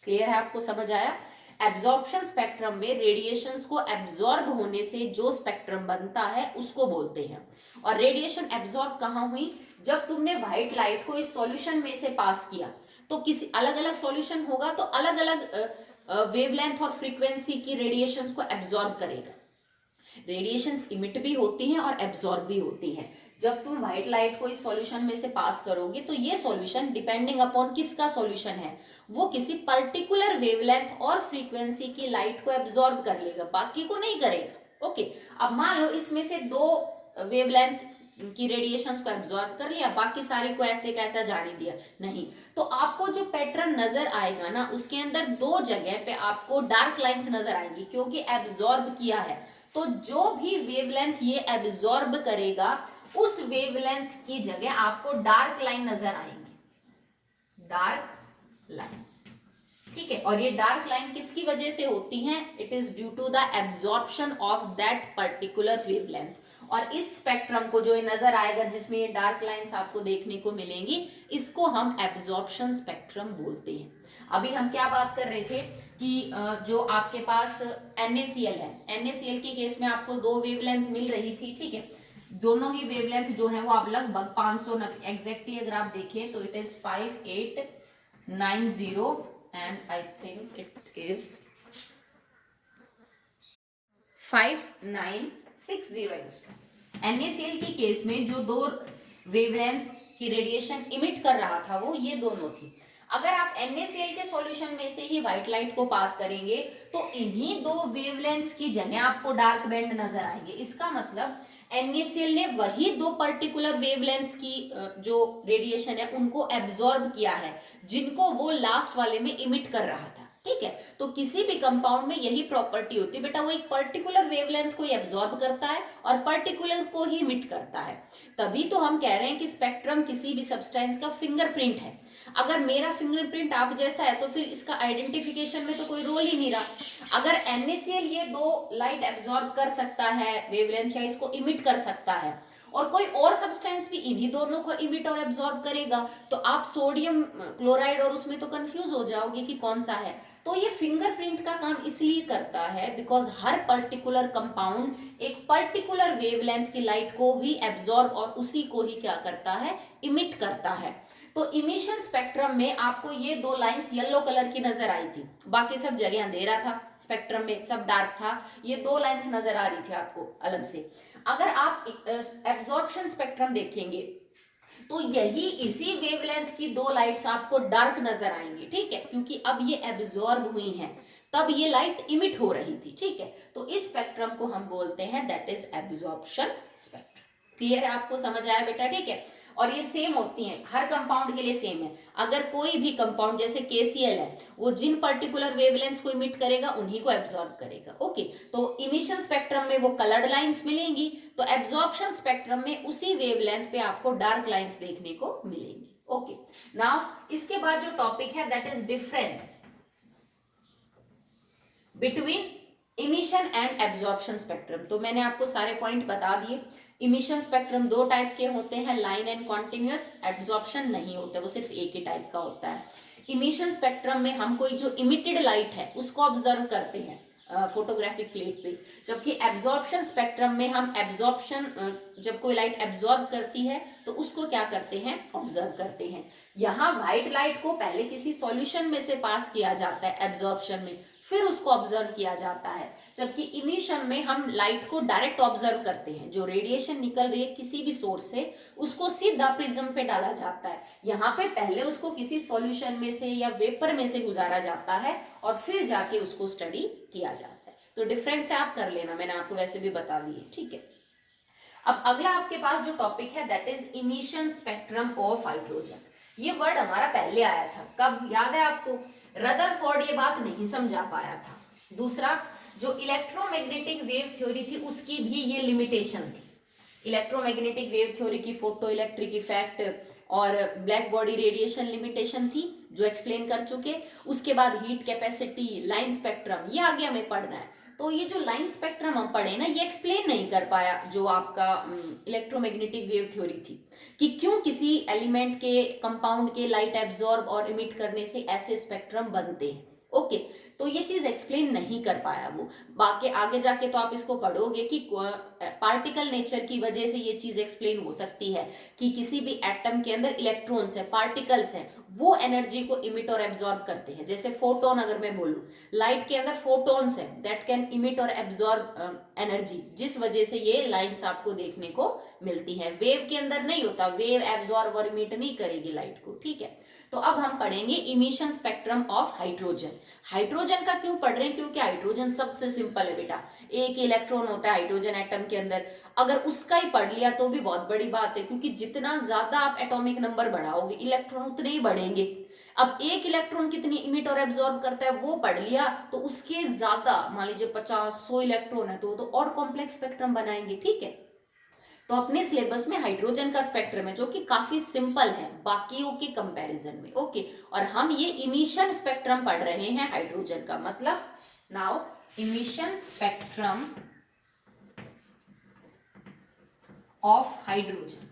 Clear है, आपको समझ आया? एब्जॉर्प्शन स्पेक्ट्रम में रेडिएशंस को एब्जॉर्ब होने से जो स्पेक्ट्रम बनता है उसको बोलते हैं। और रेडिएशन एब्जॉर्ब कहाँ हुई, जब तुमने व्हाइट लाइट को इस सॉल्यूशन में से पास किया, तो किसी अलग अलग सॉल्यूशन होगा तो अलग अलग वेवलेंथ और फ्रीक्वेंसी की रेडिएशंस को एब्जॉर्ब करेगा। रेडिएशंस इमिट भी होती हैं और एब्जॉर्ब भी होती हैं। जब तुम व्हाइट लाइट को इस सॉल्यूशन में से पास करोगे तो ये सॉल्यूशन डिपेंडिंग अपॉन किसका सॉल्यूशन है, वो किसी पर्टिकुलर वेवलेंथ और फ्रीक्वेंसी की लाइट को एब्जॉर्ब कर लेगा, बाकी को नहीं करेगा। ओके, अब मान लो इसमें से दो वेवलेंथ की रेडिएशंस को एब्जॉर्ब कर लिया, बाकी सारे को ऐसे कैसा जाने दिया, नहीं। तो आपको जो पैटर्न नजर आएगा ना, उसके अंदर दो जगह पे आपको डार्क लाइंस नजर आएंगी, क्योंकि एब्जॉर्ब किया है। तो जो भी वेवलेंथ ये एब्जॉर्ब करेगा उस वेवलेंथ की जगह आपको डार्क लाइन नजर आएंगी, डार्क लाइंस। ठीक है, और ये डार्क लाइन किसकी वजह से होती हैं, it is due to the absorption of that particular wavelength. और इस स्पेक्ट्रम को जो ये नजर आएगा जिसमें ये डार्क लाइंस आपको देखने को मिलेंगी, इसको हम एब्जॉर्प्शन स्पेक्ट्रम बोलते हैं। अभी हम क्या बात कर रहे थे कि जो आपके पास NaCl है, NaCl के केस में आपको दो वेवलेंथ मिल रही थी, ठीक है। दोनों ही वेवलेंथ जो है वो आप लगभग 590 एग्जैक्टली अगर आप देखें तो it is 5890 and I think it is 5960। NaCl के केस में जो दो वेवलेंथ्स की रेडिएशन इमिट कर रहा था वो ये दोनों थी। अगर आप NaCl के सॉल्यूशन में से ही व्हाइट लाइट को पास करेंगे तो इन्हीं दो वेवलेंथ्स की जगह आपको डार्क बैंड नजर आएंगे। इसका मतलब NaCl ने वही दो पर्टिकुलर वेवलेंथ्स की जो रेडिएशन है उनको एब्जॉर्ब किया है, जिनको वो लास्ट वाले में इमिट कर रहा था। ठीक है, तो किसी भी कंपाउंड में यही प्रॉपर्टी होती है बेटा, वो एक पर्टिकुलर वेवलेंथ को एब्जॉर्ब करता है और पर्टिकुलर को ही इमिट करता है। तभी तो हम कह रहे हैं कि स्पेक्ट्रम किसी भी सब्सटेंस का फिंगरप्रिंट है। अगर मेरा फिंगरप्रिंट आप जैसा है तो फिर इसका आइडेंटिफिकेशन में तो कोई रोल ही नहीं रहा। अगर NaCl ये दो लाइट एब्जॉर्ब कर सकता है वेवलेंथ या इसको इमिट कर सकता है, और कोई और सब्सटेंस भी इन्हीं दोनों को इमिट और एब्जॉर्ब करेगा, तो आप सोडियम क्लोराइड और उसमें तो कंफ्यूज हो जाओगे कि कौन सा है। तो ये फिंगरप्रिंट का काम इसलिए करता है बिकॉज हर पर्टिकुलर कंपाउंड एक पर्टिकुलर वेवलेंथ की लाइट को ही एब्जॉर्ब और उसी को ही क्या करता है, इमिट करता है। तो इमिशन स्पेक्ट्रम में आपको ये दो लाइंस येलो कलर की नजर आई थी, बाकी सब जगह अंधेरा था, स्पेक्ट्रम में सब डार्क था, ये दो लाइंस नजर आ रही थी आपको अलग से। अगर आप एब्जॉर्प्शन स्पेक्ट्रम देखेंगे तो यही इसी वेवलेंथ की दो लाइट्स आपको डार्क नजर आएंगी। ठीक है, क्योंकि अब ये एब्जॉर्ब हुई हैं, तब ये लाइट इमिट हो रही थी। ठीक है, तो इस स्पेक्ट्रम को हम बोलते हैं that is absorption spectrum. Clear है, आपको समझ आया बेटा? ठीक है, और ये सेम होती हैं, हर कंपाउंड के लिए सेम है। अगर कोई भी कंपाउंड जैसे KCl है, वो जिन पर्टिकुलर वेवलेंथ्स को इमिट करेगा उन्हीं को एब्जॉर्ब करेगा। ओके, तो इमिशन स्पेक्ट्रम में वो कलर्ड लाइंस मिलेंगी, तो एब्जॉर्प्शन स्पेक्ट्रम में उसी वेवलेंथ पे आपको डार्क लाइंस देखने को मिलेंगी। ओके, नाउ इसके बाद जो टॉपिक है that is difference between emission and absorption spectrum. तो मैंने आपको सारे पॉइंट बता दिए। इमिशन स्पेक्ट्रम दो टाइप के होते हैं, लाइन एंड कॉन्टिन्यूअस। एब्जॉर्प्शन नहीं होता, वो सिर्फ एक ही टाइप का होता है। इमिशन स्पेक्ट्रम में हम कोई जो इमिटेड लाइट है उसको ऑब्जर्व करते हैं फोटोग्राफिक प्लेट पे, जबकि एब्जॉर्प्शन स्पेक्ट्रम में हम एब्जॉर्प्शन जब कोई लाइट एब्जॉर्ब करती है तो उसको क्या करते हैं, ऑब्जर्व करते हैं। यहाँ व्हाइट लाइट को पहले किसी सॉल्यूशन में से पास किया जाता है एब्जॉर्प्शन में, फिर उसको ऑब्जर्व किया जाता है। जबकि इमिशन में हम लाइट को डायरेक्ट ऑब्जर्व करते हैं, जो रेडिएशन निकल रही है किसी भी सोर्स से उसको सीधा प्रिज्म पे डाला जाता है। यहाँ पे पहले उसको किसी सॉल्यूशन में से या वेपर में से गुजारा जाता है और फिर जाके उसको स्टडी किया जाता है। तो डिफरेंस है, आप कर लेना, मैंने आपको वैसे भी बता दिए, ठीक है। अब अगला आपके पास जो टॉपिक है that is emission spectrum of hydrogen. ये वर्ड हमारा पहले आया था, कब याद है आपको? रदरफोर्ड ये बात नहीं समझा पाया था। दूसरा, जो इलेक्ट्रोमैग्नेटिक वेव थ्योरी थी उसकी भी ये लिमिटेशन थी। इलेक्ट्रोमैग्नेटिक वेव थ्योरी की फोटो इलेक्ट्रिक इफेक्ट और ब्लैक बॉडी रेडिएशन लिमिटेशन थी जो एक्सप्लेन कर चुके। उसके बाद हीट कैपेसिटी, लाइन स्पेक्ट्रम, ये आगे हमें पढ़ना है। तो ये जो लाइन स्पेक्ट्रम हम पढ़े ना, ये एक्सप्लेन नहीं कर पाया जो आपका इलेक्ट्रोमैग्नेटिक वेव थ्योरी थी, कि क्यों किसी एलिमेंट के, कंपाउंड के लाइट एब्जॉर्ब और इमिट करने से ऐसे स्पेक्ट्रम बनते हैं। ओके, तो ये चीज एक्सप्लेन नहीं कर पाया वो। बाकी आगे जाके तो आप इसको पढ़ोगे कि पार्टिकल नेचर की वजह से ये चीज एक्सप्लेन हो सकती है कि किसी भी एटम के अंदर इलेक्ट्रॉन्स है, पार्टिकल्स हैं, वो एनर्जी को इमिट और एब्जॉर्ब करते हैं। जैसे फोटोन अगर मैं बोलूं, लाइट के अंदर फोटोन्स है दैट कैन इमिट और एब्जॉर्ब एनर्जी, जिस वजह से ये लाइंस आपको देखने को मिलती है। वेव के अंदर नहीं होता, वेव एब्जॉर्ब और इमिट नहीं करेगी लाइट को, ठीक है। तो अब हम पढ़ेंगे emission spectrum of hydrogen. Hydrogen का क्यों पढ़ रहे हैं? क्योंकि हाइड्रोजन सबसे सिंपल है बेटा, एक इलेक्ट्रॉन होता है हाइड्रोजन एटम के अंदर, अगर उसका ही पढ़ लिया तो भी बहुत बड़ी बात है, क्योंकि जितना ज्यादा आप एटॉमिक नंबर बढ़ाओगे इलेक्ट्रॉन उतने ही बढ़ेंगे। अब एक इलेक्ट्रॉन कितनी इमिट और एब्जॉर्ब करता है वो पढ़ लिया, तो उसके ज्यादा मान लीजिए 50-100 इलेक्ट्रॉन है तो और कॉम्प्लेक्स स्पेक्ट्रम बनाएंगे, ठीक है। तो अपने सिलेबस में हाइड्रोजन का स्पेक्ट्रम है जो कि काफी सिंपल है बाकियों के कंपैरिजन में, ओके। और हम ये इमिशन स्पेक्ट्रम पढ़ रहे हैं हाइड्रोजन का, मतलब now emission spectrum of hydrogen,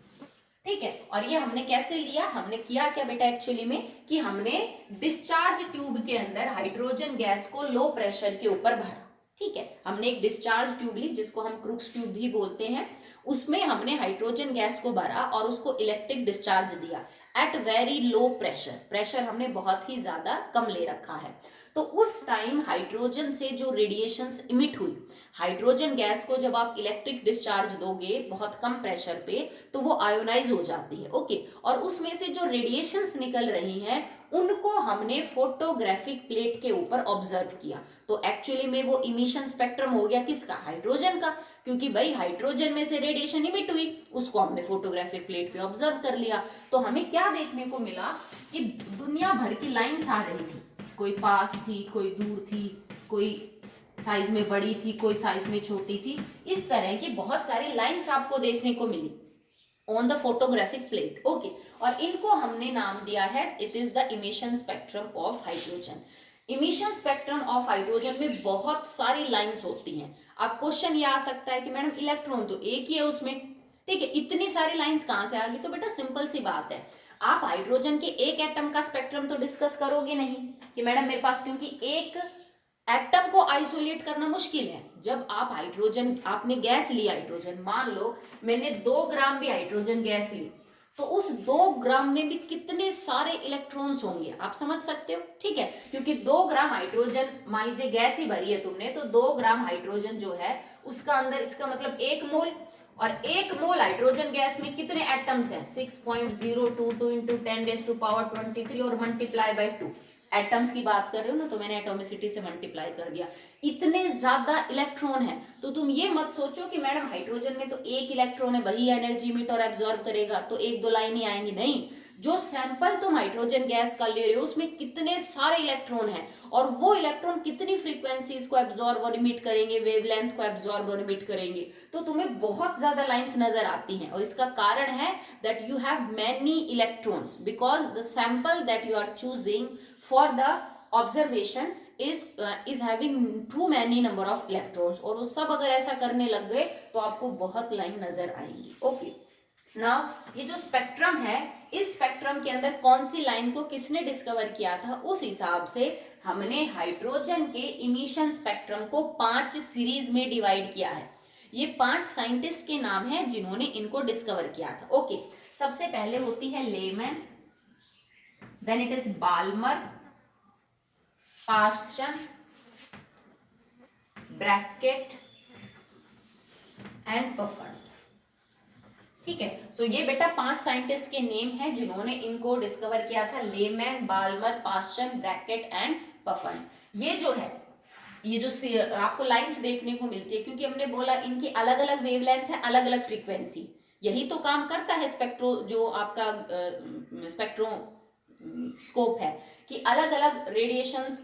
ठीक है। और ये हमने कैसे लिया? हमने किया क्या बेटा एक्चुअली में, कि हमने डिस्चार्ज ट्यूब के अंदर हाइड्रोजन गैस को लो प्रेशर के ऊपर भरा, ठीक है। हमने एक डिस्चार्ज ट्यूब ली जिसको हम क्रूक्स ट्यूब भी बोलते हैं, उसमें हमने हाइड्रोजन गैस को भरा और उसको इलेक्ट्रिक डिस्चार्ज दिया at very low pressure. Pressure हमने बहुत ही ज्यादा कम ले रखा है। तो उस टाइम हाइड्रोजन से जो रेडिएशंस इमिट हुई, हाइड्रोजन गैस को जब आप इलेक्ट्रिक डिस्चार्ज दोगे बहुत कम प्रेशर पे तो वो आयोनाइज हो जाती है, ओके। और उसमें से जो रेडिएशंस निकल रही हैं उनको हमने फोटोग्राफिक प्लेट के ऊपर ऑब्जर्व किया। तो एक्चुअली में वो इमिशन स्पेक्ट्रम हो गया किसका? हाइड्रोजन का, क्योंकि भाई हाइड्रोजन में से रेडिएशन इमिट हुई, उसको हमने फोटोग्राफिक प्लेट पे ऑब्जर्व कर लिया। तो हमें क्या देखने को मिला कि दुनिया भर की लाइंस आ रही थी, कोई पास थी, कोई दूर थी, कोई साइज में बड़ी थी, कोई साइज में छोटी थी, इस तरह की बहुत सारी लाइंस आपको देखने को मिली on the photographic plate, okay. और इनको हमने नाम दिया है, it is the emission spectrum of hydrogen. Emission spectrum of hydrogen में बहुत सारी लाइंस होती हैं। अब क्वेश्चन ये आ सकता है कि मैडम इलेक्ट्रॉन तो एक ही है उसमें, ठीक है, इतनी सारी लाइंस कहां से आ गई? तो बेटा सिंपल सी बात है, आप हाइड्रोजन के एक एटम का स्पेक्ट्रम तो डिस्कस करोगे नहीं कि मैडम मेरे पास, क्योंकि एक एटम को आइसोलेट करना मुश्किल है। जब आप हाइड्रोजन, आपने गैस लिया हाइड्रोजन, मान लो मैंने 2 ग्राम भी हाइड्रोजन गैस ली, तो उस 2 ग्राम में भी कितने सारे इलेक्ट्रॉन्स होंगे आप समझ सकते हो, ठीक है। क्योंकि 2 ग्राम हाइड्रोजन, मान लीजिए गैस ही भरी है तुमने, तो 2 ग्राम हाइड्रोजन जो है उसका अंदर, इसका मतलब 1 मोल, और 1 मोल हाइड्रोजन गैस में कितने एटम्स हैं? 6.022 इंटू 10⁻23 और मल्टीप्लाई बाई 2 एटम्स की बात कर रहे हो ना, तो मैंने एटोमिसिटी से मल्टीप्लाई कर दिया। इतने ज्यादा इलेक्ट्रॉन है, तो तुम ये मत सोचो कि मैडम हाइड्रोजन में तो एक इलेक्ट्रॉन है, वही एनर्जी इमिट और एब्जॉर्ब करेगा तो 1-2 लाइन ही आएंगी, नहीं। जो सैंपल तुम हाइड्रोजन गैस का ले रहे हो उसमें कितने सारे इलेक्ट्रॉन हैं, और वो इलेक्ट्रॉन कितनी फ्रीक्वेंसीज को एब्जॉर्ब और इमिट करेंगे, वेवलेंथ को एब्जॉर्ब और इमिट करेंगे, तो तुम्हें बहुत ज्यादा लाइंस नजर आती हैं। और इसका कारण है that you have many electrons because the sample that you are choosing for the observation is having too many number of electrons, और वो सब अगर ऐसा करने लग गए तो आपको बहुत लाइन नजर आएंगी, ओके। नाउ ये जो स्पेक्ट्रम है, इस स्पेक्ट्रम के अंदर कौन सी लाइन को किसने डिस्कवर किया था, उस हिसाब से हमने हाइड्रोजन के इमिशन स्पेक्ट्रम को 5 सीरीज में डिवाइड किया है। ये 5 साइंटिस्ट के नाम हैं जिन्होंने इनको डिस्कवर किया था, ओके। सबसे पहले होती है Lyman, then it is Balmer, Paschen, Brackett and Pfund. ठीक है, सो ये बेटा 5 साइंटिस्ट के नेम है जिन्होंने इनको डिस्कवर किया था, Lyman, Balmer, Paschen, Brackett and Pfund. ये जो है, ये जो आपको लाइंस देखने को मिलती है, क्योंकि हमने बोला इनकी अलग अलग वेवलेंथ है, अलग अलग फ्रीक्वेंसी, यही तो काम करता है स्पेक्ट्रो, जो आपका स्पेक्ट्रो स्कोप है, कि अलग अलग रेडिएशंस,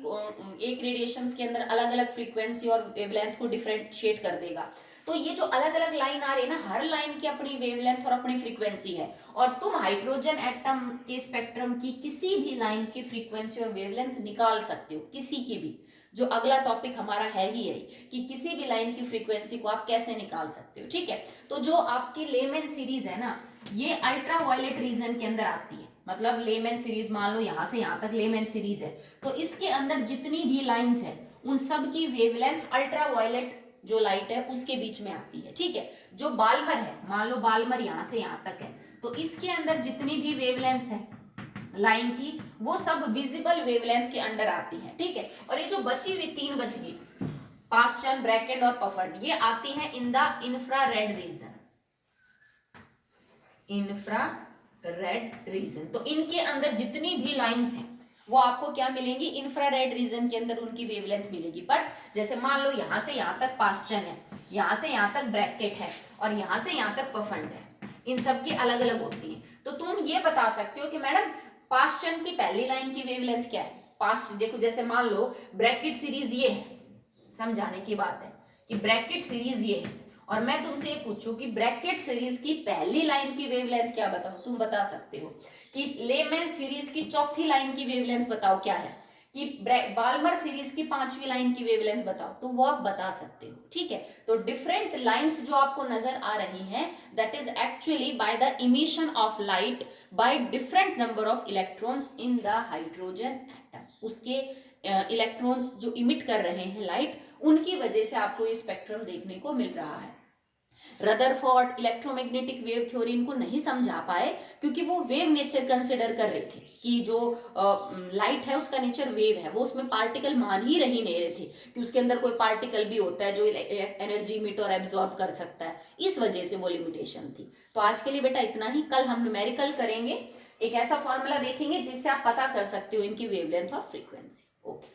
एक रेडिएशंस के अंदर अलग अलग फ्रीक्वेंसी और वेवलेंथ को डिफरेंशिएट कर देगा। तो ये जो अलग अलग लाइन आ रही है ना, हर लाइन की अपनी वेवलेंथ और अपनी फ्रीक्वेंसी है, और तुम हाइड्रोजन एटम के स्पेक्ट्रम की किसी भी लाइन की फ्रीक्वेंसी और वेवलेंथ निकाल सकते हो, किसी की भी। जो अगला टॉपिक हमारा है ही यही, कि किसी भी लाइन की फ्रीक्वेंसी को आप कैसे निकाल सकते हो। ठीक है, तो जो आपकी लेमैन सीरीज है ना, ये अल्ट्रा वायलेट रीजन के अंदर आती है। मतलब लेमैन सीरीज, मान लो यहां से यहां तक लेमैन सीरीज है, तो इसके अंदर जितनी भी लाइंस है उन सब की वेवलेंथ अल्ट्रा वायलेट जो लाइट है उसके बीच में आती है। ठीक है, जो बाल्मर है, मान लो बाल्मर यहां से यहां तक है, तो इसके अंदर जितनी भी वेवलेंथ्स है लाइन की, वो सब विजिबल वेवलेंथ के अंडर आती है। ठीक है, और ये जो बची हुई 3 बच गई, पास्चन, ब्रैकेट और पफर्ड, ये आती है in the infrared reason, infrared reason. तो इनके अंदर जितनी भी लाइंस हैं वो आपको क्या मिलेंगी, इंफ्रारेड रीजन के अंदर उनकी वेवलेंथ मिलेगी। बट जैसे मान लो यहां से यहां तक पास्चन है, यहां से यहां तक ब्रैकेट है, और यहां से यहां तक पफर्ड है, इन सब की अलग अलग होती है। तो तुम ये बता सकते हो कि मैडम पास्चन की पहली लाइन की वेवलेंथ क्या है। पास्ट देखो, जैसे मान लो ब्रैकेट सीरीज ये है, समझाने की बात है कि ब्रैकेट सीरीज ये है, और मैं तुमसे ये पूछूं कि ब्रैकेट सीरीज की पहली लाइन की वेवलेंथ क्या बताओ, तुम बता सकते हो। कि लेमैन सीरीज की चौथी लाइन की वेवलेंथ बताओ क्या है, कि बाल्मर सीरीज की 5वीं लाइन की वेवलेंथ बताओ, तो वो आप बता सकते हो। ठीक है, तो डिफरेंट लाइंस जो आपको नजर आ रही हैं, that is actually by the emission of light by different number of electrons in the hydrogen atom. उसके इलेक्ट्रॉन्स जो इमिट कर रहे हैं लाइट, उनकी वजह से आपको ये स्पेक्ट्रम देखने को मिल रहा है। रदरफोर्ड इलेक्ट्रोमैग्नेटिक वेव थ्योरी इनको नहीं समझा पाए, क्योंकि वो वेव नेचर कंसिडर कर रहे थे कि जो लाइट है उसका नेचर वेव है, वो उसमें पार्टिकल मान ही नहीं रहे थे कि उसके अंदर कोई पार्टिकल भी होता है जो एनर्जी इमिट और एब्जॉर्ब कर सकता है। इस वजह से वो लिमिटेशन थी। तो आज के लिए बेटा इतना ही। कल हम न्यूमेरिकल करेंगे, एक ऐसा फॉर्मूला देखेंगे जिससे आप पता कर सकते हो इनकी वेवलेंथ और फ्रीक्वेंसी। ओके।